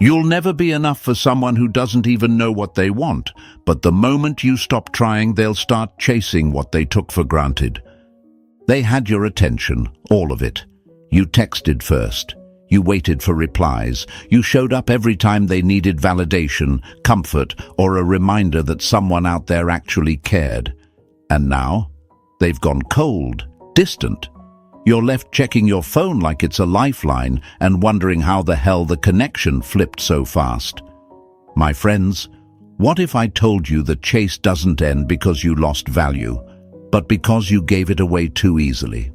You'll never be enough for someone who doesn't even know what they want, but the moment you stop trying, they'll start chasing what they took for granted. They had your attention, all of it. You texted first. You waited for replies. You showed up every time they needed validation, comfort, or a reminder that someone out there actually cared. And now, they've gone cold, distant. You're left checking your phone like it's a lifeline and wondering how the hell the connection flipped so fast. My friends, what if I told you the chase doesn't end because you lost value, but because you gave it away too easily?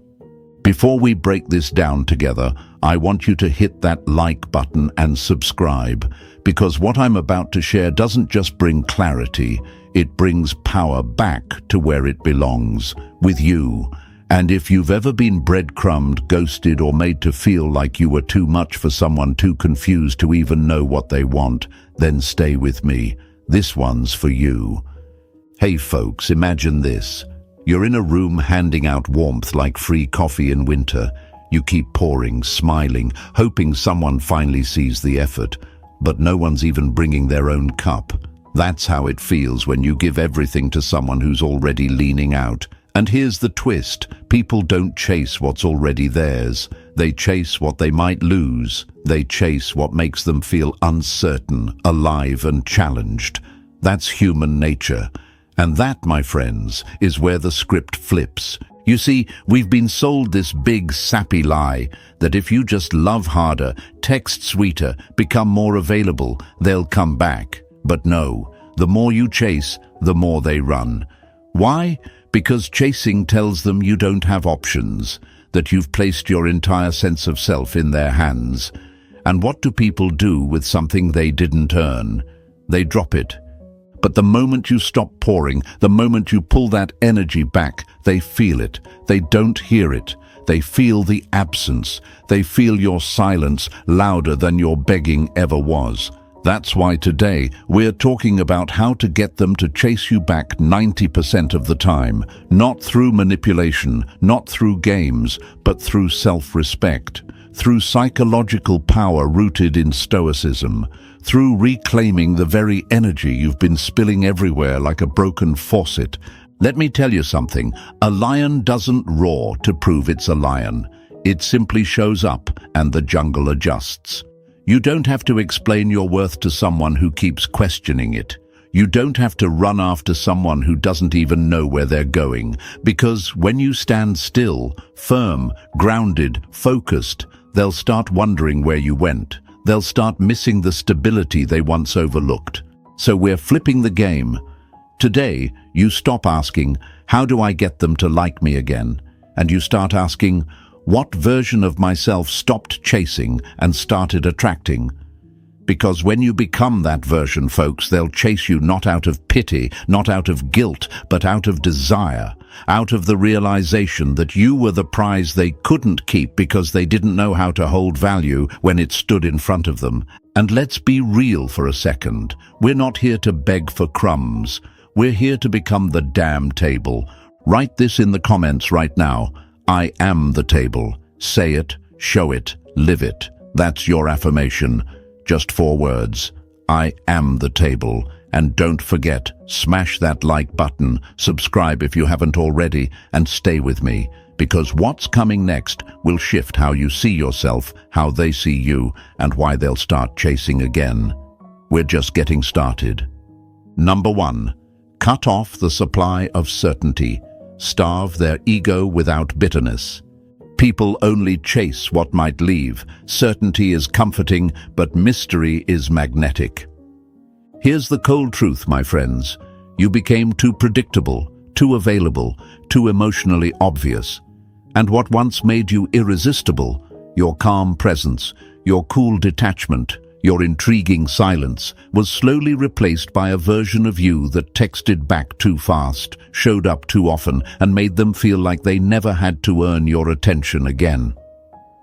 Before we break this down together, I want you to hit that like button and subscribe, because what I'm about to share doesn't just bring clarity, it brings power back to where it belongs, with you. And if you've ever been breadcrumbed, ghosted, or made to feel like you were too much for someone, too confused to even know what they want, then stay with me. This one's for you. Hey folks, imagine this. You're in a room handing out warmth like free coffee in winter. You keep pouring, smiling, hoping someone finally sees the effort, but no one's even bringing their own cup. That's how it feels when you give everything to someone who's already leaning out. And here's the twist. People don't chase what's already theirs. They chase what they might lose. They chase what makes them feel uncertain, alive, and challenged. That's human nature. And that, my friends, is where the script flips. You see, we've been sold this big, sappy lie that if you just love harder, text sweeter, become more available, they'll come back. But no, the more you chase, the more they run. Why? Because chasing tells them you don't have options, that you've placed your entire sense of self in their hands. And what do people do with something they didn't earn? They drop it. But the moment you stop pouring, the moment you pull that energy back, they feel it. They don't hear it. They feel the absence. They feel your silence louder than your begging ever was. That's why today we're talking about how to get them to chase you back 90% of the time, not through manipulation, not through games, but through self-respect, through psychological power rooted in Stoicism, through reclaiming the very energy you've been spilling everywhere like a broken faucet. Let me tell you something, a lion doesn't roar to prove it's a lion. It simply shows up and the jungle adjusts. You don't have to explain your worth to someone who keeps questioning it. You don't have to run after someone who doesn't even know where they're going, because when you stand still, firm, grounded, focused, they'll start wondering where you went. They'll start missing the stability they once overlooked. So we're flipping the game. Today, you stop asking, how do I get them to like me again? And you start asking, what version of myself stopped chasing and started attracting? Because when you become that version, folks, they'll chase you not out of pity, not out of guilt, but out of desire, out of the realization that you were the prize they couldn't keep because they didn't know how to hold value when it stood in front of them. And let's be real for a second. We're not here to beg for crumbs. We're here to become the damn table. Write this in the comments right now. I am the table. Say it, show it, live it. That's your affirmation. Just 4 words. I am the table. And don't forget, smash that like button, subscribe if you haven't already, and stay with me, because what's coming next will shift how you see yourself, how they see you, and why they'll start chasing again. We're just getting started. Number 1. Cut off the supply of certainty. Starve their ego without bitterness. People only chase what might leave. Certainty is comforting, but mystery is magnetic. Here's the cold truth, my friends. You became too predictable, too available, too emotionally obvious. And what once made you irresistible, your calm presence, your cool detachment, your intriguing silence, was slowly replaced by a version of you that texted back too fast, showed up too often, and made them feel like they never had to earn your attention again.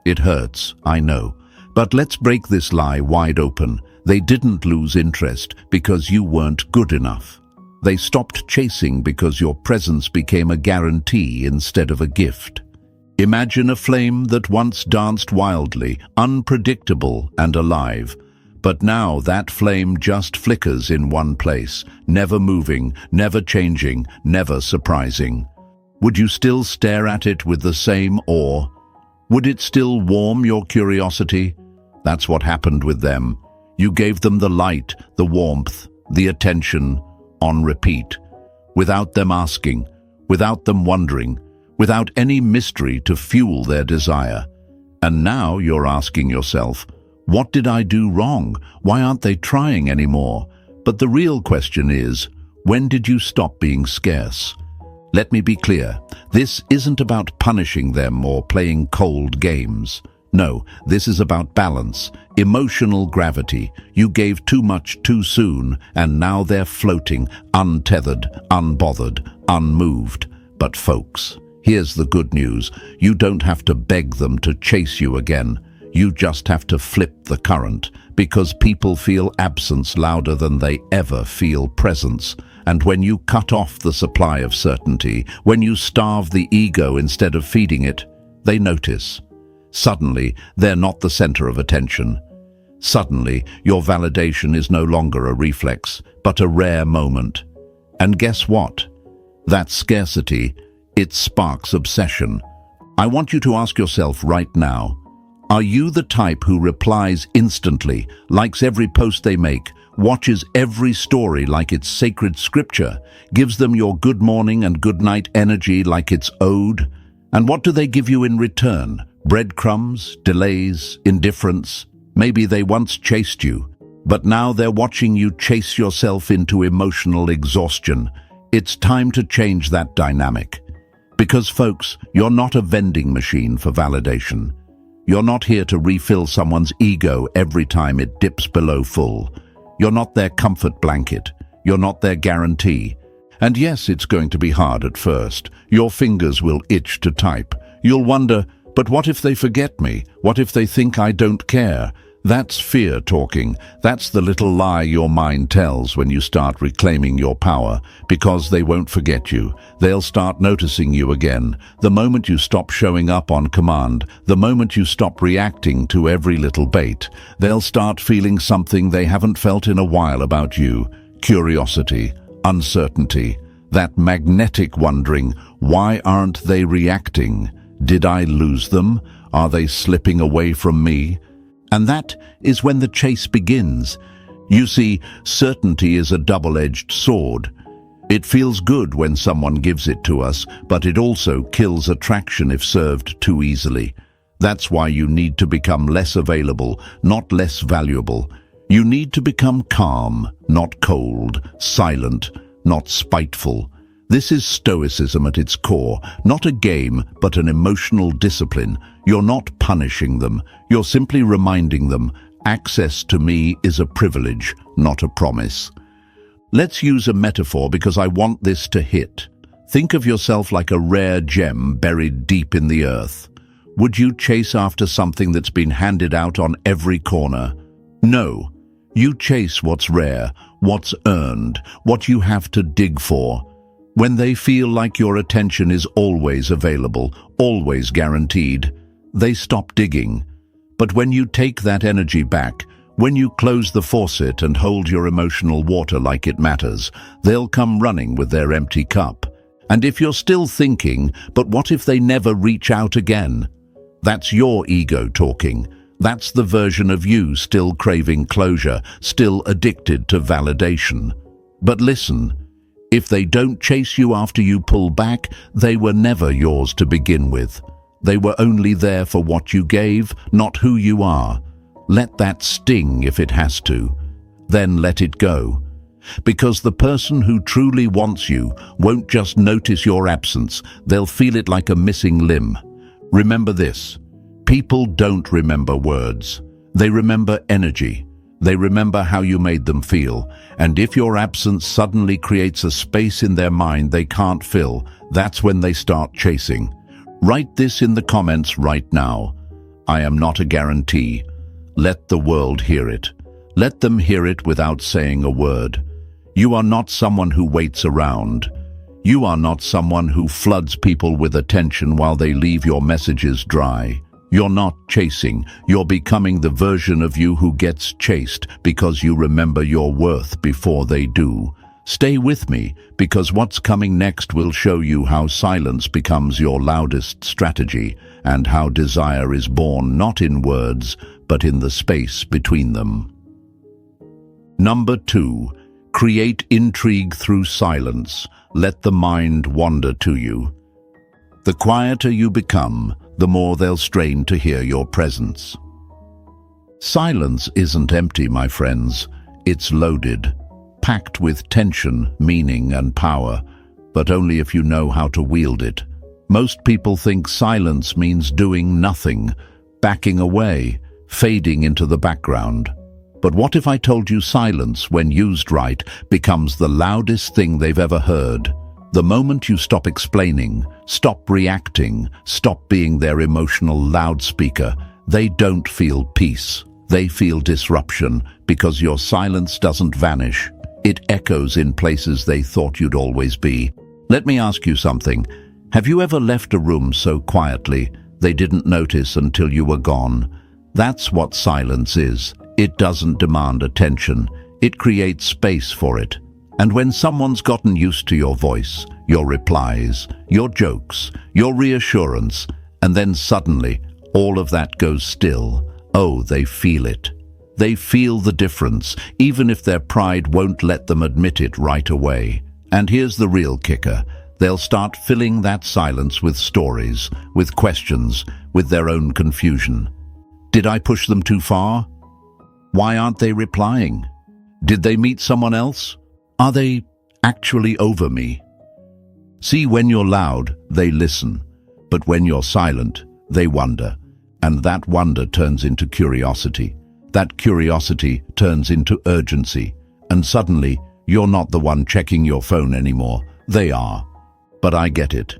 It hurts, I know, but let's break this lie wide open. They didn't lose interest because you weren't good enough. They stopped chasing because your presence became a guarantee instead of a gift. Imagine a flame that once danced wildly, unpredictable and alive. But now that flame just flickers in one place, never moving, never changing, never surprising. Would you still stare at it with the same awe? Would it still warm your curiosity? That's what happened with them. You gave them the light, the warmth, the attention, on repeat, without them asking, without them wondering, without any mystery to fuel their desire. And now you're asking yourself, what did I do wrong? Why aren't they trying anymore? But the real question is, when did you stop being scarce? Let me be clear, this isn't about punishing them or playing cold games. No, this is about balance, emotional gravity. You gave too much too soon, and now they're floating, untethered, unbothered, unmoved. But folks, here's the good news. You don't have to beg them to chase you again. You just have to flip the current, because people feel absence louder than they ever feel presence. And when you cut off the supply of certainty, when you starve the ego instead of feeding it, they notice. Suddenly, they're not the center of attention. Suddenly, your validation is no longer a reflex, but a rare moment. And guess what? That scarcity, it sparks obsession. I want you to ask yourself right now, are you the type who replies instantly, likes every post they make, watches every story like it's sacred scripture, gives them your good morning and good night energy like it's ode? And what do they give you in return? Breadcrumbs, delays, indifference? Maybe they once chased you, but now they're watching you chase yourself into emotional exhaustion. It's time to change that dynamic. Because folks, you're not a vending machine for validation. You're not here to refill someone's ego every time it dips below full. You're not their comfort blanket. You're not their guarantee. And yes, it's going to be hard at first. Your fingers will itch to type. You'll wonder, but what if they forget me? What if they think I don't care? That's fear talking. That's the little lie your mind tells when you start reclaiming your power, because they won't forget you. They'll start noticing you again. The moment you stop showing up on command, the moment you stop reacting to every little bait, they'll start feeling something they haven't felt in a while about you. Curiosity, uncertainty, that magnetic wondering, why aren't they reacting? Did I lose them? Are they slipping away from me? And that is when the chase begins. You see, certainty is a double-edged sword. It feels good when someone gives it to us, but it also kills attraction if served too easily. That's why you need to become less available, not less valuable. You need to become calm, not cold, silent, not spiteful. This is Stoicism at its core, not a game, but an emotional discipline. You're not punishing them, you're simply reminding them, access to me is a privilege, not a promise. Let's use a metaphor because I want this to hit. Think of yourself like a rare gem buried deep in the earth. Would you chase after something that's been handed out on every corner? No. You chase what's rare, what's earned, what you have to dig for. When they feel like your attention is always available, always guaranteed, they stop digging. But when you take that energy back, when you close the faucet and hold your emotional water like it matters, they'll come running with their empty cup. And if you're still thinking, but what if they never reach out again? That's your ego talking. That's the version of you still craving closure, still addicted to validation. But listen, if they don't chase you after you pull back, they were never yours to begin with. They were only there for what you gave, not who you are. Let that sting if it has to. Then let it go. Because the person who truly wants you won't just notice your absence, they'll feel it like a missing limb. Remember this, people don't remember words. They remember energy. They remember how you made them feel. And if your absence suddenly creates a space in their mind they can't fill, that's when they start chasing. Write this in the comments right now. I am not a guarantee. Let the world hear it. Let them hear it without saying a word. You are not someone who waits around. You are not someone who floods people with attention while they leave your messages dry. You're not chasing, you're becoming the version of you who gets chased because you remember your worth before they do. Stay with me, because what's coming next will show you how silence becomes your loudest strategy, and how desire is born not in words, but in the space between them. Number 2. Create intrigue through silence. Let the mind wander to you. The quieter you become, the more they'll strain to hear your presence. Silence isn't empty, my friends. It's loaded, packed with tension, meaning, and power, but only if you know how to wield it. Most people think silence means doing nothing, backing away, fading into the background. But what if I told you silence, when used right, becomes the loudest thing they've ever heard? The moment you stop explaining, stop reacting, stop being their emotional loudspeaker, they don't feel peace. They feel disruption, because your silence doesn't vanish. It echoes in places they thought you'd always be. Let me ask you something. Have you ever left a room so quietly they didn't notice until you were gone? That's what silence is. It doesn't demand attention. It creates space for it. And when someone's gotten used to your voice, your replies, your jokes, your reassurance, and then suddenly all of that goes still, oh, they feel it. They feel the difference, even if their pride won't let them admit it right away. And here's the real kicker. They'll start filling that silence with stories, with questions, with their own confusion. Did I push them too far? Why aren't they replying? Did they meet someone else? Are they actually over me? See, when you're loud, they listen. But when you're silent, they wonder. And that wonder turns into curiosity. That curiosity turns into urgency. And suddenly, you're not the one checking your phone anymore. They are. But I get it.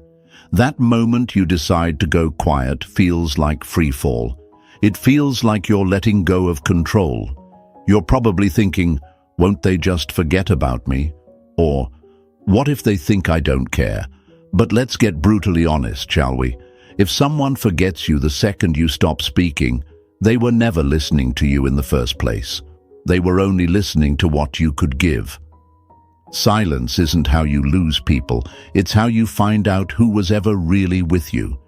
That moment you decide to go quiet feels like free fall. It feels like you're letting go of control. You're probably thinking, won't they just forget about me? Or, what if they think I don't care? But let's get brutally honest, shall we? If someone forgets you the second you stop speaking, they were never listening to you in the first place. They were only listening to what you could give. Silence isn't how you lose people, it's how you find out who was ever really with you.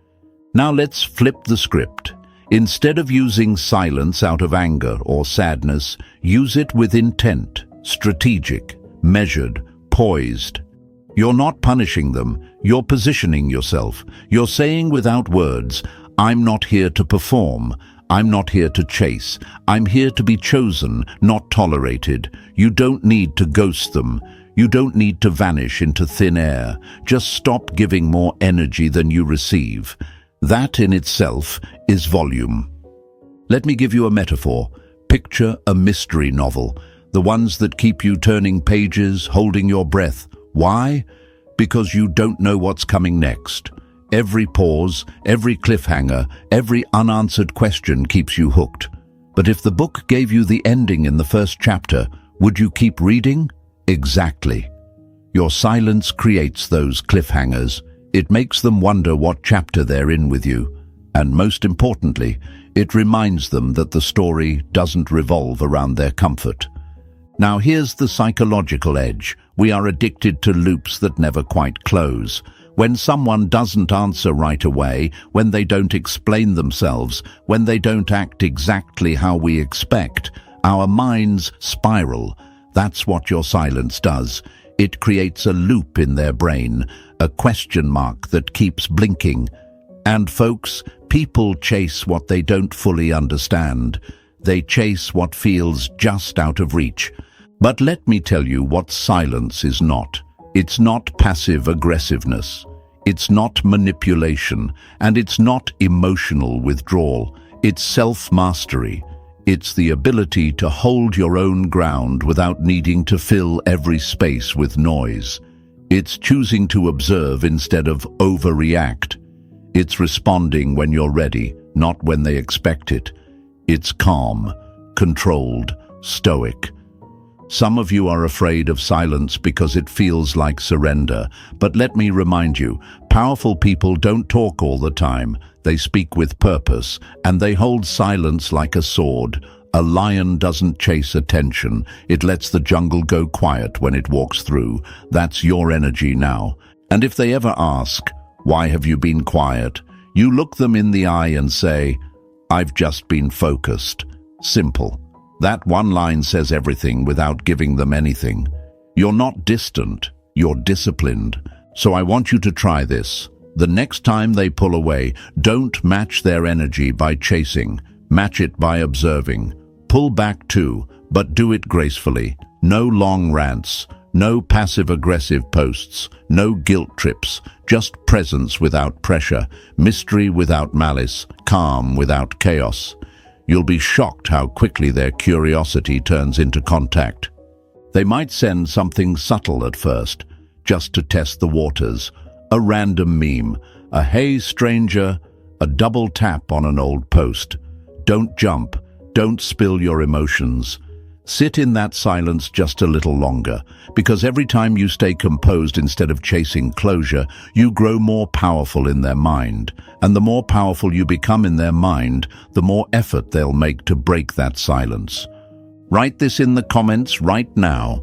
Now let's flip the script. Instead of using silence out of anger or sadness, use it with intent, strategic, measured, poised. You're not punishing them, you're positioning yourself. You're saying without words, I'm not here to perform, I'm not here to chase, I'm here to be chosen, not tolerated. You don't need to ghost them. You don't need to vanish into thin air. Just stop giving more energy than you receive. That in itself is volume. Let me give you a metaphor. Picture a mystery novel, the ones that keep you turning pages, holding your breath. Why? Because you don't know what's coming next. Every pause, every cliffhanger, every unanswered question keeps you hooked. But if the book gave you the ending in the first chapter, would you keep reading? Exactly. Your silence creates those cliffhangers. It makes them wonder what chapter they're in with you. And most importantly, it reminds them that the story doesn't revolve around their comfort. Now here's the psychological edge. We are addicted to loops that never quite close. When someone doesn't answer right away, when they don't explain themselves, when they don't act exactly how we expect, our minds spiral. That's what your silence does. It creates a loop in their brain, a question mark that keeps blinking. And folks, people chase what they don't fully understand. They chase what feels just out of reach. But let me tell you what silence is not. It's not passive aggressiveness. It's not manipulation. And it's not emotional withdrawal. It's self-mastery. It's the ability to hold your own ground without needing to fill every space with noise. It's choosing to observe instead of overreact. It's responding when you're ready, not when they expect it. It's calm, controlled, stoic. Some of you are afraid of silence because it feels like surrender. But let me remind you, powerful people don't talk all the time. they speak with purpose, and they hold silence like a sword. A lion doesn't chase attention. It lets the jungle go quiet when it walks through. That's your energy now. And if they ever ask, "Why have you been quiet?" you look them in the eye and say, "I've just been focused." Simple. That one line says everything without giving them anything. You're not distant, you're disciplined. So I want you to try this. The next time they pull away, don't match their energy by chasing. Match it by observing. Pull back too, but do it gracefully. No long rants, no passive-aggressive posts, no guilt trips, just presence without pressure, mystery without malice, calm without chaos. You'll be shocked how quickly their curiosity turns into contact. They might send something subtle at first, just to test the waters. A random meme, a "Hey stranger," a double tap on an old post. Don't jump, don't spill your emotions. Sit in that silence just a little longer, because every time you stay composed instead of chasing closure, you grow more powerful in their mind. And the more powerful you become in their mind, the more effort they'll make to break that silence. Write this in the comments right now.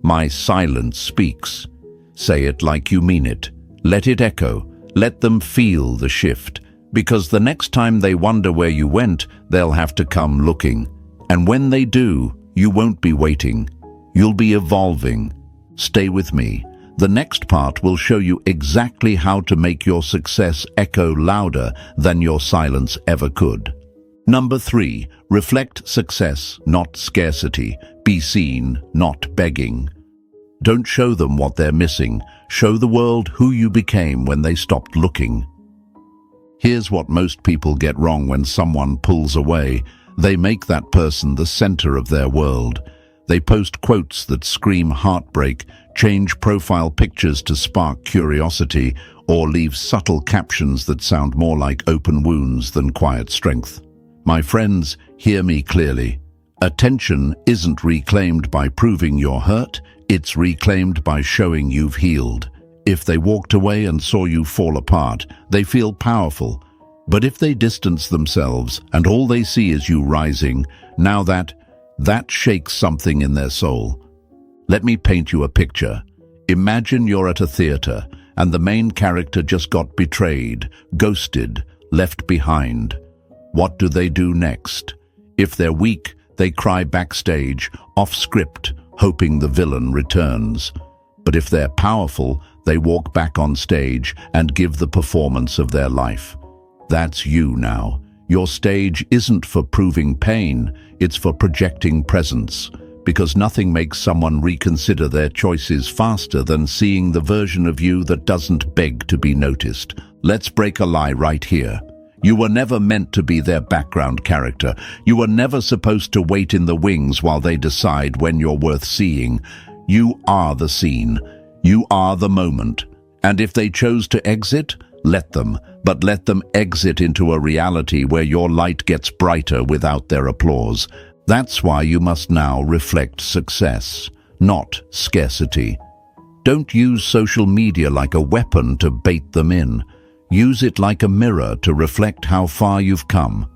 My silence speaks. Say it like you mean it. Let it echo. Let them feel the shift. Because the next time they wonder where you went, they'll have to come looking. And when they do, you won't be waiting. You'll be evolving. Stay with me. The next part will show you exactly how to make your success echo louder than your silence ever could. Number 3, reflect success, not scarcity. Be seen, not begging. Don't show them what they're missing. Show the world who you became when they stopped looking. Here's what most people get wrong when someone pulls away. They make that person the center of their world. They post quotes that scream heartbreak, change profile pictures to spark curiosity, or leave subtle captions that sound more like open wounds than quiet strength. My friends, hear me clearly. Attention isn't reclaimed by proving you're hurt, it's reclaimed by showing you've healed. If they walked away and saw you fall apart, they feel powerful. But if they distance themselves and all they see is you rising, now that shakes something in their soul. Let me paint you a picture. Imagine you're at a theater and the main character just got betrayed, ghosted, left behind. What do they do next? If they're weak, they cry backstage, off script, hoping the villain returns. But if they're powerful, they walk back on stage and give the performance of their life. That's you now. Your stage isn't for proving pain, it's for projecting presence. Because nothing makes someone reconsider their choices faster than seeing the version of you that doesn't beg to be noticed. Let's break a lie right here. You were never meant to be their background character. You were never supposed to wait in the wings while they decide when you're worth seeing. You are the scene. You are the moment. And if they chose to exit, let them, but let them exit into a reality where your light gets brighter without their applause. That's why you must now reflect success, not scarcity. Don't use social media like a weapon to bait them in. Use it like a mirror to reflect how far you've come.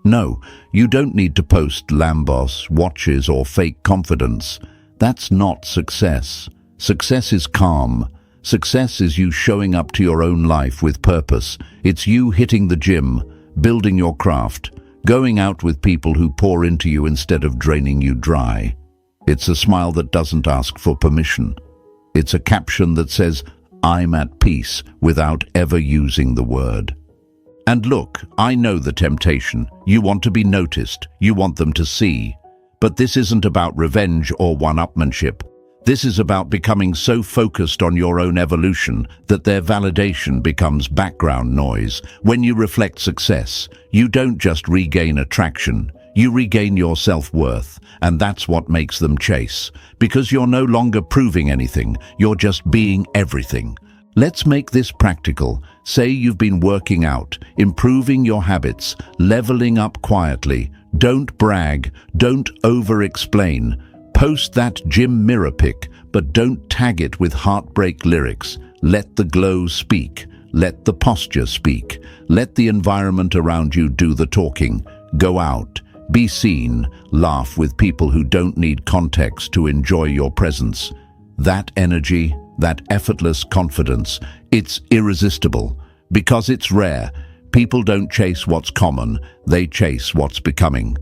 No, you don't need to post Lambos, watches, or fake confidence. That's not success. Success is calm. Success is you showing up to your own life with purpose. It's you hitting the gym, building your craft, going out with people who pour into you instead of draining you dry. It's a smile that doesn't ask for permission. It's a caption that says, "I'm at peace," without ever using the word. And look, I know the temptation. You want to be noticed. You want them to see. But this isn't about revenge or one-upmanship. This is about becoming so focused on your own evolution that their validation becomes background noise. When you reflect success, you don't just regain attraction, you regain your self-worth, and that's what makes them chase. Because you're no longer proving anything, you're just being everything. Let's make this practical. Say you've been working out, improving your habits, leveling up quietly. Don't brag, don't over-explain. Post that gym mirror pic, but don't tag it with heartbreak lyrics. Let the glow speak. Let the posture speak. Let the environment around you do the talking. Go out, be seen, laugh with people who don't need context to enjoy your presence. That energy, that effortless confidence, it's irresistible because it's rare. People don't chase what's common, they chase what's becoming.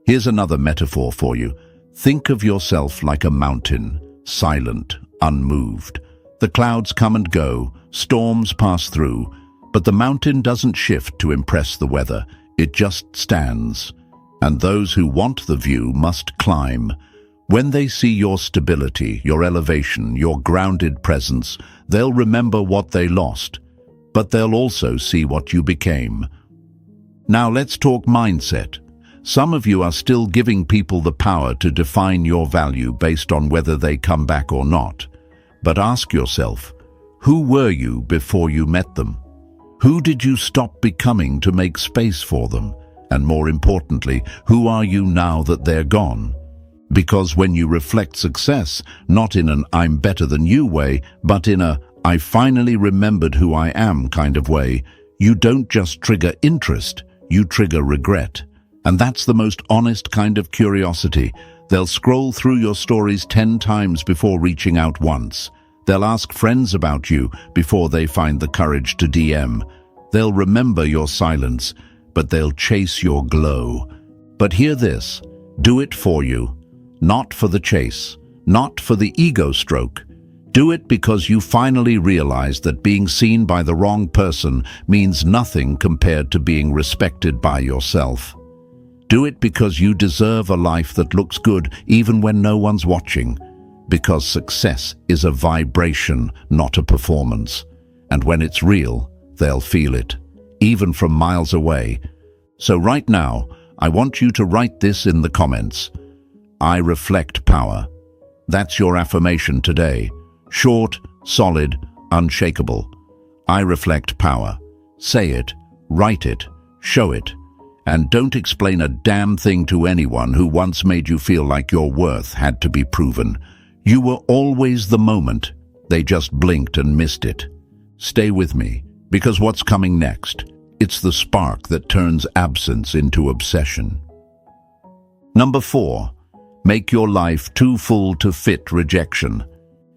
Here's another metaphor for you. Think of yourself like a mountain, silent, unmoved. The clouds come and go, storms pass through, but the mountain doesn't shift to impress the weather. It just stands. And those who want the view must climb. When they see your stability, your elevation, your grounded presence, they'll remember what they lost, but they'll also see what you became. Now let's talk mindset. Some of you are still giving people the power to define your value based on whether they come back or not. But ask yourself, who were you before you met them? Who did you stop becoming to make space for them? And more importantly, who are you now that they're gone? Because when you reflect success, not in an "I'm better than you" way, but in a "I finally remembered who I am" kind of way, you don't just trigger interest, you trigger regret. And that's the most honest kind of curiosity. They'll scroll through your stories 10 times before reaching out once. They'll ask friends about you before they find the courage to DM. They'll remember your silence, but they'll chase your glow. But hear this, do it for you, not for the chase, not for the ego stroke. Do it because you finally realize that being seen by the wrong person means nothing compared to being respected by yourself. Do it because you deserve a life that looks good even when no one's watching. Because success is a vibration, not a performance. And when it's real, they'll feel it, even from miles away. So right now, I want you to write this in the comments. I reflect power. That's your affirmation today. Short, solid, unshakable. I reflect power. Say it, write it, show it. And don't explain a damn thing to anyone who once made you feel like your worth had to be proven. You were always the moment. They just blinked and missed it. Stay with me, because what's coming next? It's the spark that turns absence into obsession. Number 4, make your life too full to fit rejection.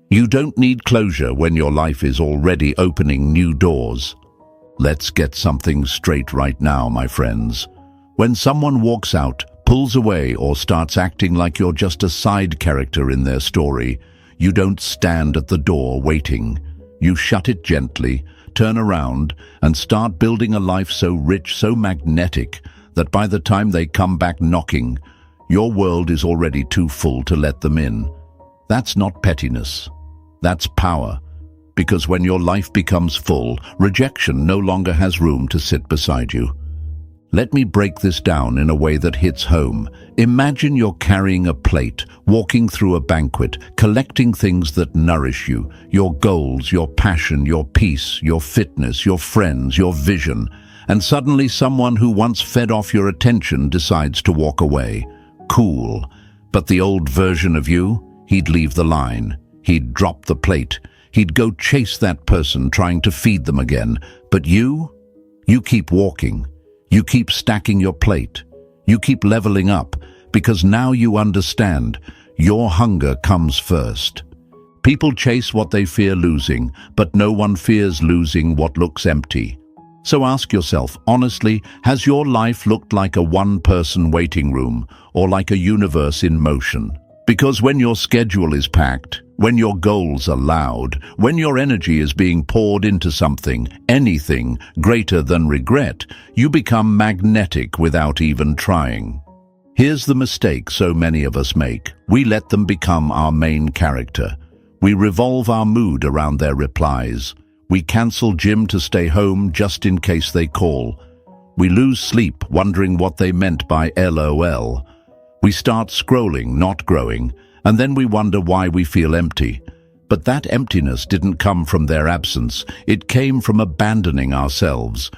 You don't need closure when your life is already opening new doors. Let's get something straight right now, my friends. When someone walks out, pulls away, or starts acting like you're just a side character in their story, you don't stand at the door waiting. You shut it gently, turn around, and start building a life so rich, so magnetic, that by the time they come back knocking, your world is already too full to let them in. That's not pettiness. That's power. Because when your life becomes full, rejection no longer has room to sit beside you. Let me break this down in a way that hits home. Imagine you're carrying a plate, walking through a banquet, collecting things that nourish you, your goals, your passion, your peace, your fitness, your friends, your vision, and suddenly someone who once fed off your attention decides to walk away. Cool. But the old version of you, he'd leave the line. He'd drop the plate. He'd go chase that person, trying to feed them again. But you keep walking. You keep stacking your plate. You keep leveling up, because now you understand your hunger comes first. People chase what they fear losing, but no one fears losing what looks empty. So ask yourself, honestly, has your life looked like a one-person waiting room or like a universe in motion? Because when your schedule is packed, when your goals are loud, when your energy is being poured into something, anything greater than regret, you become magnetic without even trying. Here's the mistake so many of us make. We let them become our main character. We revolve our mood around their replies. We cancel gym to stay home just in case they call. We lose sleep wondering what they meant by LOL. We start scrolling, not growing, and then we wonder why we feel empty. But that emptiness didn't come from their absence. It came from abandoning ourselves.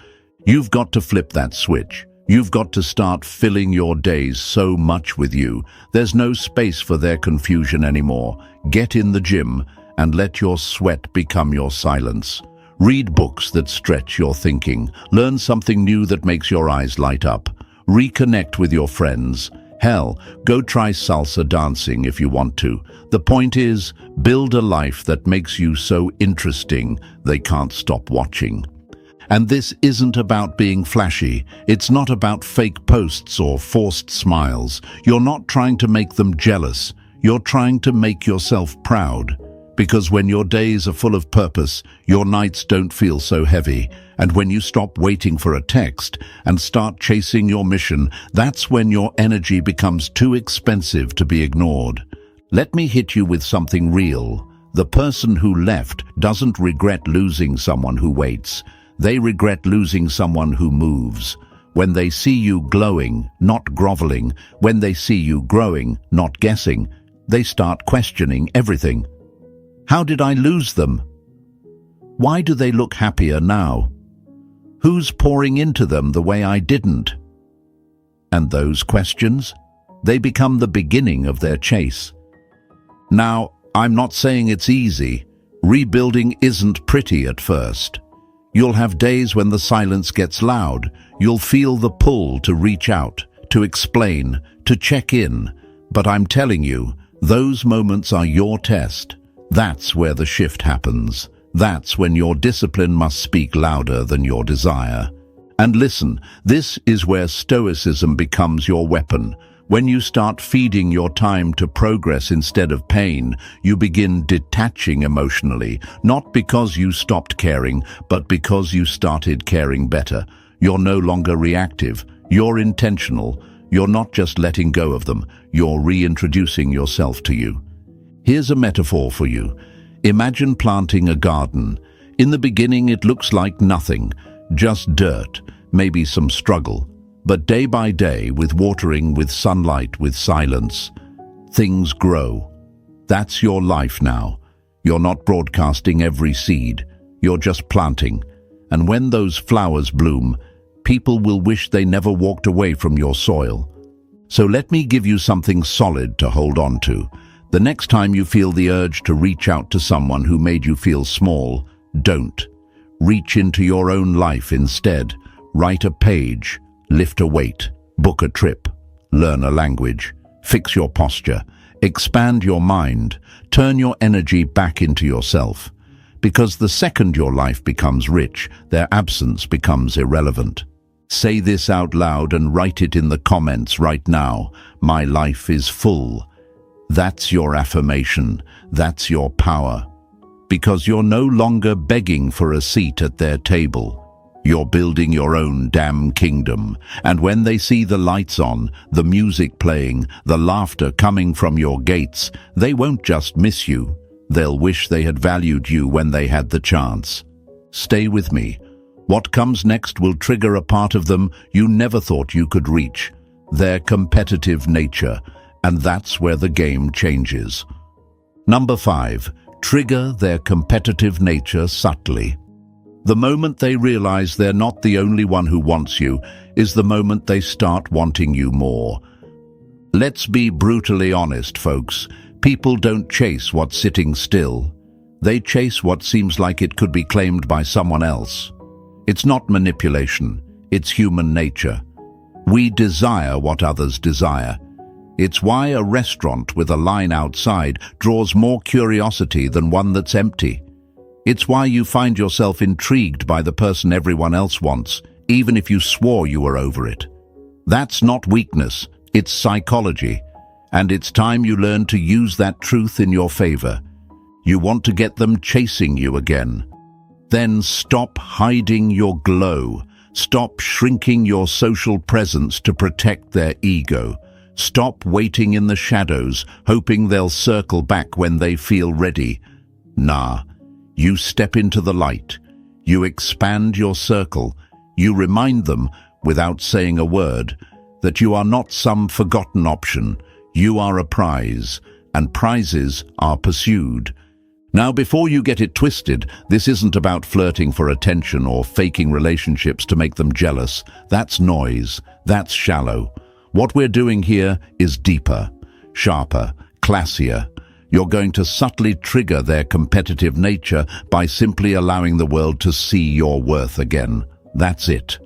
You've got to flip that switch. You've got to start filling your days so much with you. There's no space for their confusion anymore. Get in the gym and let your sweat become your silence. Read books that stretch your thinking. Learn something new that makes your eyes light up. Reconnect with your friends. Hell, go try salsa dancing if you want to. The point is, build a life that makes you so interesting they can't stop watching. And this isn't about being flashy. It's not about fake posts or forced smiles. You're not trying to make them jealous. You're trying to make yourself proud. Because when your days are full of purpose, your nights don't feel so heavy. And when you stop waiting for a text and start chasing your mission, that's when your energy becomes too expensive to be ignored. Let me hit you with something real. The person who left doesn't regret losing someone who waits. They regret losing someone who moves. When they see you glowing, not groveling, when they see you growing, not guessing, they start questioning everything. How did I lose them? Why do they look happier now? Who's pouring into them the way I didn't? And those questions, they become the beginning of their chase. Now, I'm not saying it's easy. Rebuilding isn't pretty at first. You'll have days when the silence gets loud. You'll feel the pull to reach out, to explain, to check in. But I'm telling you, those moments are your test. That's where the shift happens. That's when your discipline must speak louder than your desire. And listen, this is where Stoicism becomes your weapon. When you start feeding your time to progress instead of pain, you begin detaching emotionally, not because you stopped caring, but because you started caring better. You're no longer reactive. You're intentional. You're not just letting go of them. You're reintroducing yourself to you. Here's a metaphor for you. Imagine planting a garden. In the beginning, it looks like nothing, just dirt, maybe some struggle. But day by day, with watering, with sunlight, with silence, things grow. That's your life now. You're not broadcasting every seed. You're just planting. And when those flowers bloom, people will wish they never walked away from your soil. So let me give you something solid to hold on to. The next time you feel the urge to reach out to someone who made you feel small, don't. Reach into your own life instead. Write a page. Lift a weight, book a trip, learn a language, fix your posture, expand your mind, turn your energy back into yourself. Because the second your life becomes rich, their absence becomes irrelevant. Say this out loud and write it in the comments right now. My life is full. That's your affirmation. That's your power. Because you're no longer begging for a seat at their table. You're building your own damn kingdom. And when they see the lights on, the music playing, the laughter coming from your gates, they won't just miss you. They'll wish they had valued you when they had the chance. Stay with me. What comes next will trigger a part of them you never thought you could reach. Their competitive nature. And that's where the game changes. Number 5. Trigger their competitive nature subtly. The moment they realize they're not the only one who wants you is the moment they start wanting you more. Let's be brutally honest, folks. People don't chase what's sitting still. They chase what seems like it could be claimed by someone else. It's not manipulation. It's human nature. We desire what others desire. It's why a restaurant with a line outside draws more curiosity than one that's empty. It's why you find yourself intrigued by the person everyone else wants, even if you swore you were over it. That's not weakness, it's psychology. And it's time you learn to use that truth in your favor. You want to get them chasing you again. Then stop hiding your glow. Stop shrinking your social presence to protect their ego. Stop waiting in the shadows, hoping they'll circle back when they feel ready. Nah. You step into the light. You expand your circle. You remind them, without saying a word, that you are not some forgotten option. You are a prize, and prizes are pursued. Now, before you get it twisted, this isn't about flirting for attention or faking relationships to make them jealous. That's noise. That's shallow. What we're doing here is deeper, sharper, classier. You're going to subtly trigger their competitive nature by simply allowing the world to see your worth again. That's it.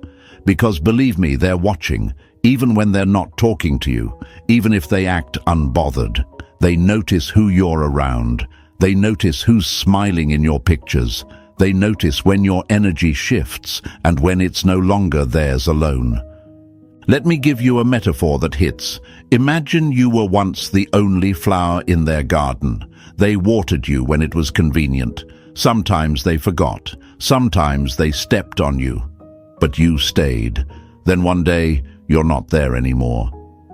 Because believe me, they're watching, even when they're not talking to you, even if they act unbothered. They notice who you're around. They notice who's smiling in your pictures. They notice when your energy shifts and when it's no longer theirs alone. Let me give you a metaphor that hits. Imagine you were once the only flower in their garden. They watered you when it was convenient. Sometimes they forgot. Sometimes they stepped on you. But you stayed. Then one day, you're not there anymore.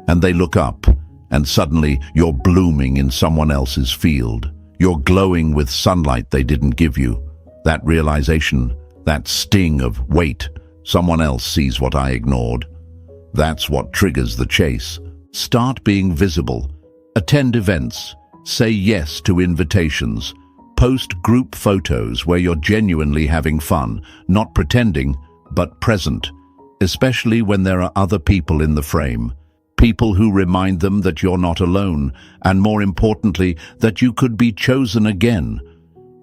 And they look up, and suddenly you're blooming in someone else's field. You're glowing with sunlight they didn't give you. That realization, that sting of, wait, someone else sees what I ignored. That's what triggers the chase. Start being visible. Attend events. Say yes to invitations. Post group photos where you're genuinely having fun, not pretending, but present, especially when there are other people in the frame. People who remind them that you're not alone, and more importantly, that you could be chosen again.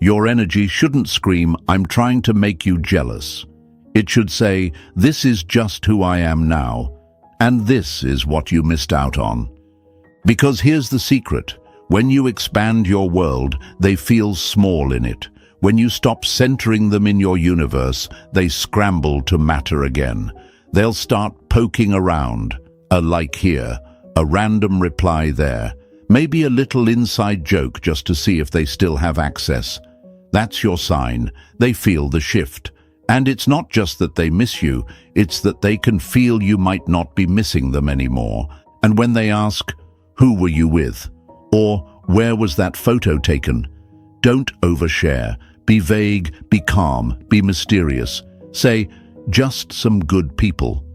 Your energy shouldn't scream, I'm trying to make you jealous. It should say, this is just who I am now, and this is what you missed out on. Because here's the secret. When you expand your world, they feel small in it. When you stop centering them in your universe, they scramble to matter again. They'll start poking around. A like here, a random reply there, maybe a little inside joke just to see if they still have access. That's your sign. They feel the shift. And it's not just that they miss you, it's that they can feel you might not be missing them anymore. And when they ask, who were you with? Or where was that photo taken? Don't overshare. Be vague, be calm, be mysterious. Say, just some good people.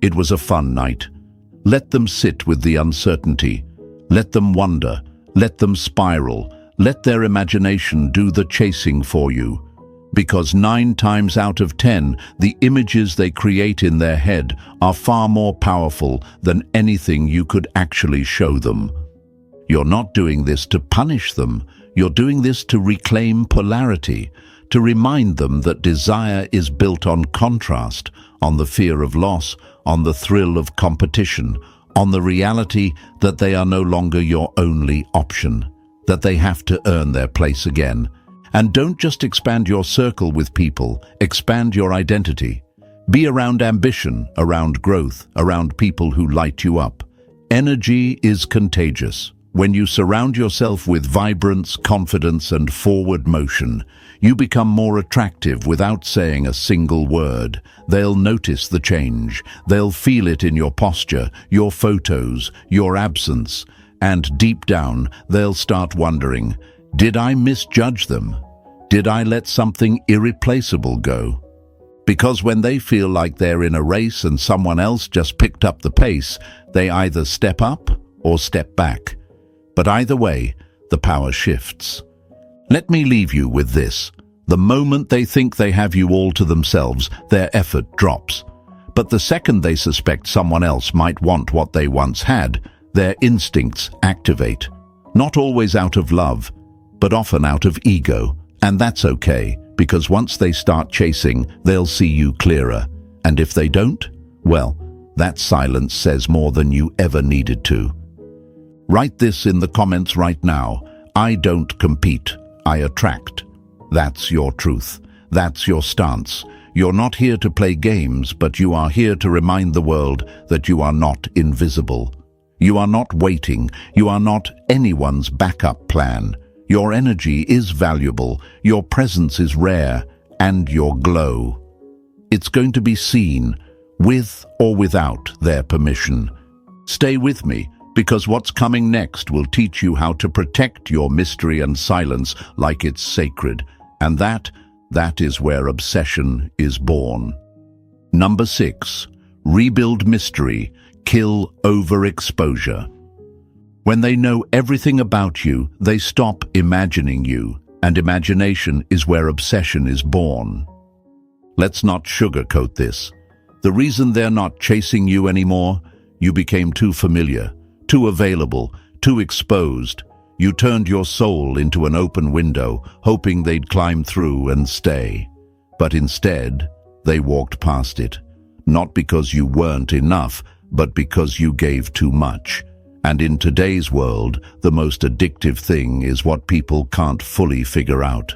It was a fun night. Let them sit with the uncertainty. Let them wonder. Let them spiral. Let their imagination do the chasing for you. Because 9 times out of 10, the images they create in their head are far more powerful than anything you could actually show them. You're not doing this to punish them. You're doing this to reclaim polarity, to remind them that desire is built on contrast, on the fear of loss, on the thrill of competition, on the reality that they are no longer your only option, that they have to earn their place again. And don't just expand your circle with people, expand your identity. Be around ambition, around growth, around people who light you up. Energy is contagious. When you surround yourself with vibrance, confidence, and forward motion, you become more attractive without saying a single word. They'll notice the change. They'll feel it in your posture, your photos, your absence. And deep down, they'll start wondering, did I misjudge them? Did I let something irreplaceable go? Because when they feel like they're in a race and someone else just picked up the pace, they either step up or step back. But either way, the power shifts. Let me leave you with this. The moment they think they have you all to themselves, their effort drops. But the second they suspect someone else might want what they once had, their instincts activate. Not always out of love, but often out of ego. And that's okay, because once they start chasing, they'll see you clearer. And if they don't, well, that silence says more than you ever needed to. Write this in the comments right now. I don't compete, I attract. That's your truth. That's your stance. You're not here to play games, but you are here to remind the world that you are not invisible. You are not waiting. You are not anyone's backup plan. Your energy is valuable, your presence is rare, and your glow. It's going to be seen, with or without their permission. Stay with me, because what's coming next will teach you how to protect your mystery and silence like it's sacred. And that is where obsession is born. Number 6. Rebuild mystery, kill overexposure. When they know everything about you, they stop imagining you, and imagination is where obsession is born. Let's not sugarcoat this. The reason they're not chasing you anymore, you became too familiar, too available, too exposed. You turned your soul into an open window, hoping they'd climb through and stay. But instead, they walked past it. Not because you weren't enough, but because you gave too much. And in today's world, the most addictive thing is what people can't fully figure out.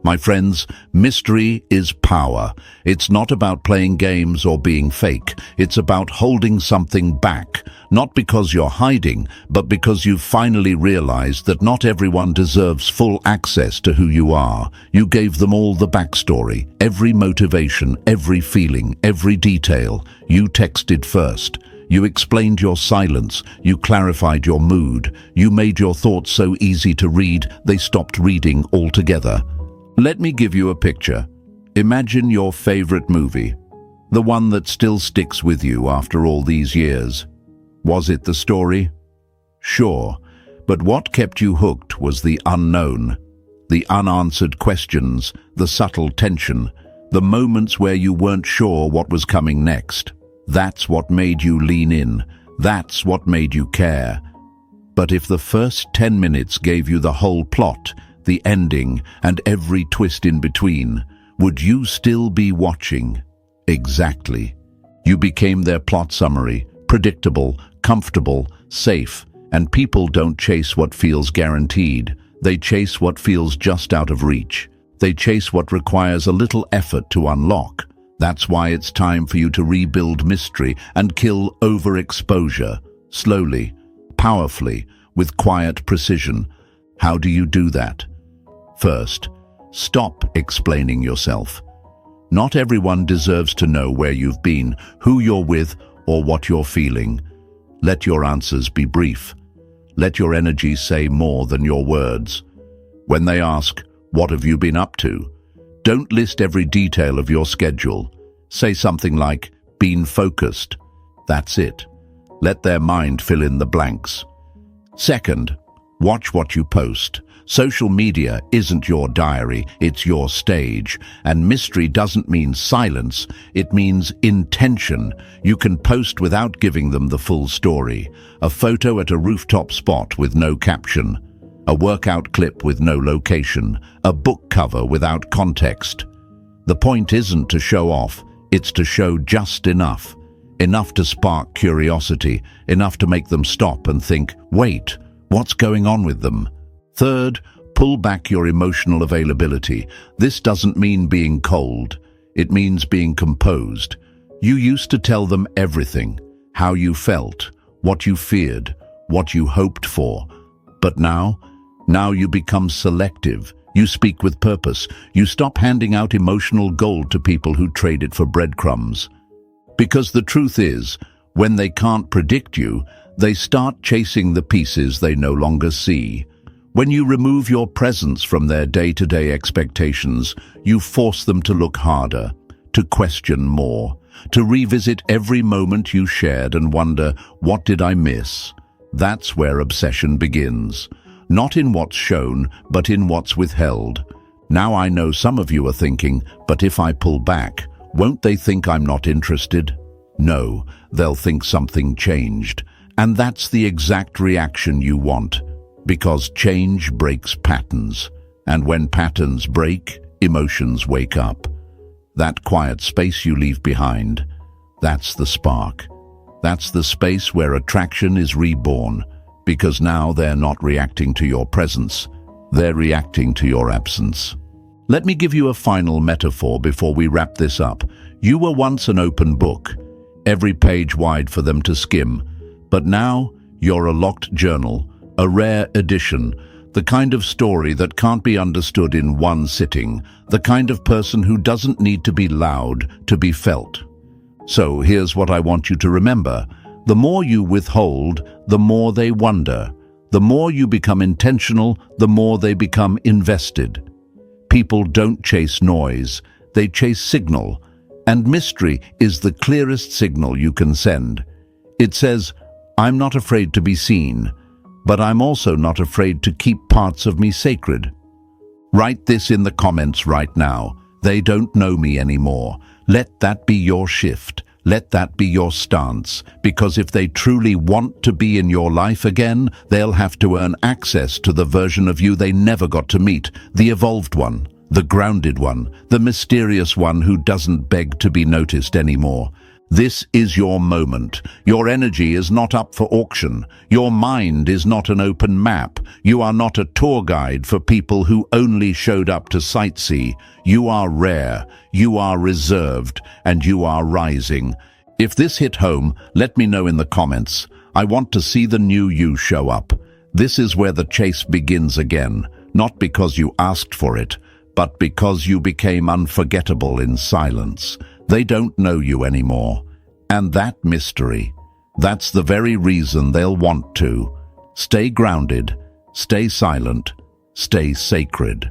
My friends, mystery is power. It's not about playing games or being fake. It's about holding something back, not because you're hiding, but because you've finally realized that not everyone deserves full access to who you are. You gave them all the backstory, every motivation, every feeling, every detail. You texted first. You explained your silence. You clarified your mood. You made your thoughts so easy to read, they stopped reading altogether. Let me give you a picture. Imagine your favorite movie, the one that still sticks with you after all these years. Was it the story? Sure, but what kept you hooked was the unknown, the unanswered questions, the subtle tension, the moments where you weren't sure what was coming next. That's what made you lean in. That's what made you care. But if the first 10 minutes gave you the whole plot, the ending, and every twist in between, would you still be watching? Exactly. You became their plot summary, predictable, comfortable, safe, and people don't chase what feels guaranteed. They chase what feels just out of reach. They chase what requires a little effort to unlock. That's why it's time for you to rebuild mystery and kill overexposure, slowly, powerfully, with quiet precision. How do you do that? First, stop explaining yourself. Not everyone deserves to know where you've been, who you're with, or what you're feeling. Let your answers be brief. Let your energy say more than your words. When they ask, "What have you been up to?" don't list every detail of your schedule. Say something like, "Been focused." That's it. Let their mind fill in the blanks. Second, watch what you post. Social media isn't your diary, it's your stage. And mystery doesn't mean silence, it means intention. You can post without giving them the full story. A photo at a rooftop spot with no caption. A workout clip with no location. A book cover without context. The point isn't to show off, it's to show just enough. Enough to spark curiosity, enough to make them stop and think, wait, what's going on with them? Third, pull back your emotional availability. This doesn't mean being cold. It means being composed. You used to tell them everything, how you felt, what you feared, what you hoped for. But now you become selective. You speak with purpose. You stop handing out emotional gold to people who trade it for breadcrumbs. Because the truth is, when they can't predict you, they start chasing the pieces they no longer see. When you remove your presence from their day-to-day expectations, you force them to look harder, to question more, to revisit every moment you shared and wonder, what did I miss? That's where obsession begins. Not in what's shown, but in what's withheld. Now I know some of you are thinking, but if I pull back, won't they think I'm not interested? No, they'll think something changed. And that's the exact reaction you want. Because change breaks patterns. And when patterns break, emotions wake up. That quiet space you leave behind, that's the spark. That's the space where attraction is reborn. Because now they're not reacting to your presence, they're reacting to your absence. Let me give you a final metaphor before we wrap this up. You were once an open book, every page wide for them to skim. But now you're a locked journal, a rare edition, the kind of story that can't be understood in one sitting, the kind of person who doesn't need to be loud to be felt. So here's what I want you to remember. The more you withhold, the more they wonder. The more you become intentional, the more they become invested. People don't chase noise, they chase signal. And mystery is the clearest signal you can send. It says, I'm not afraid to be seen, but I'm also not afraid to keep parts of me sacred. Write this in the comments right now. They don't know me anymore. Let that be your shift. Let that be your stance, because if they truly want to be in your life again, they'll have to earn access to the version of you they never got to meet, the evolved one, the grounded one, the mysterious one who doesn't beg to be noticed anymore. This is your moment. Your energy is not up for auction. Your mind is not an open map. You are not a tour guide for people who only showed up to sightsee. You are rare, you are reserved, and you are rising. If this hit home, let me know in the comments. I want to see the new you show up. This is where the chase begins again, not because you asked for it, but because you became unforgettable in silence. They don't know you anymore. And that mystery, that's the very reason they'll want to. Stay grounded, stay silent, stay sacred.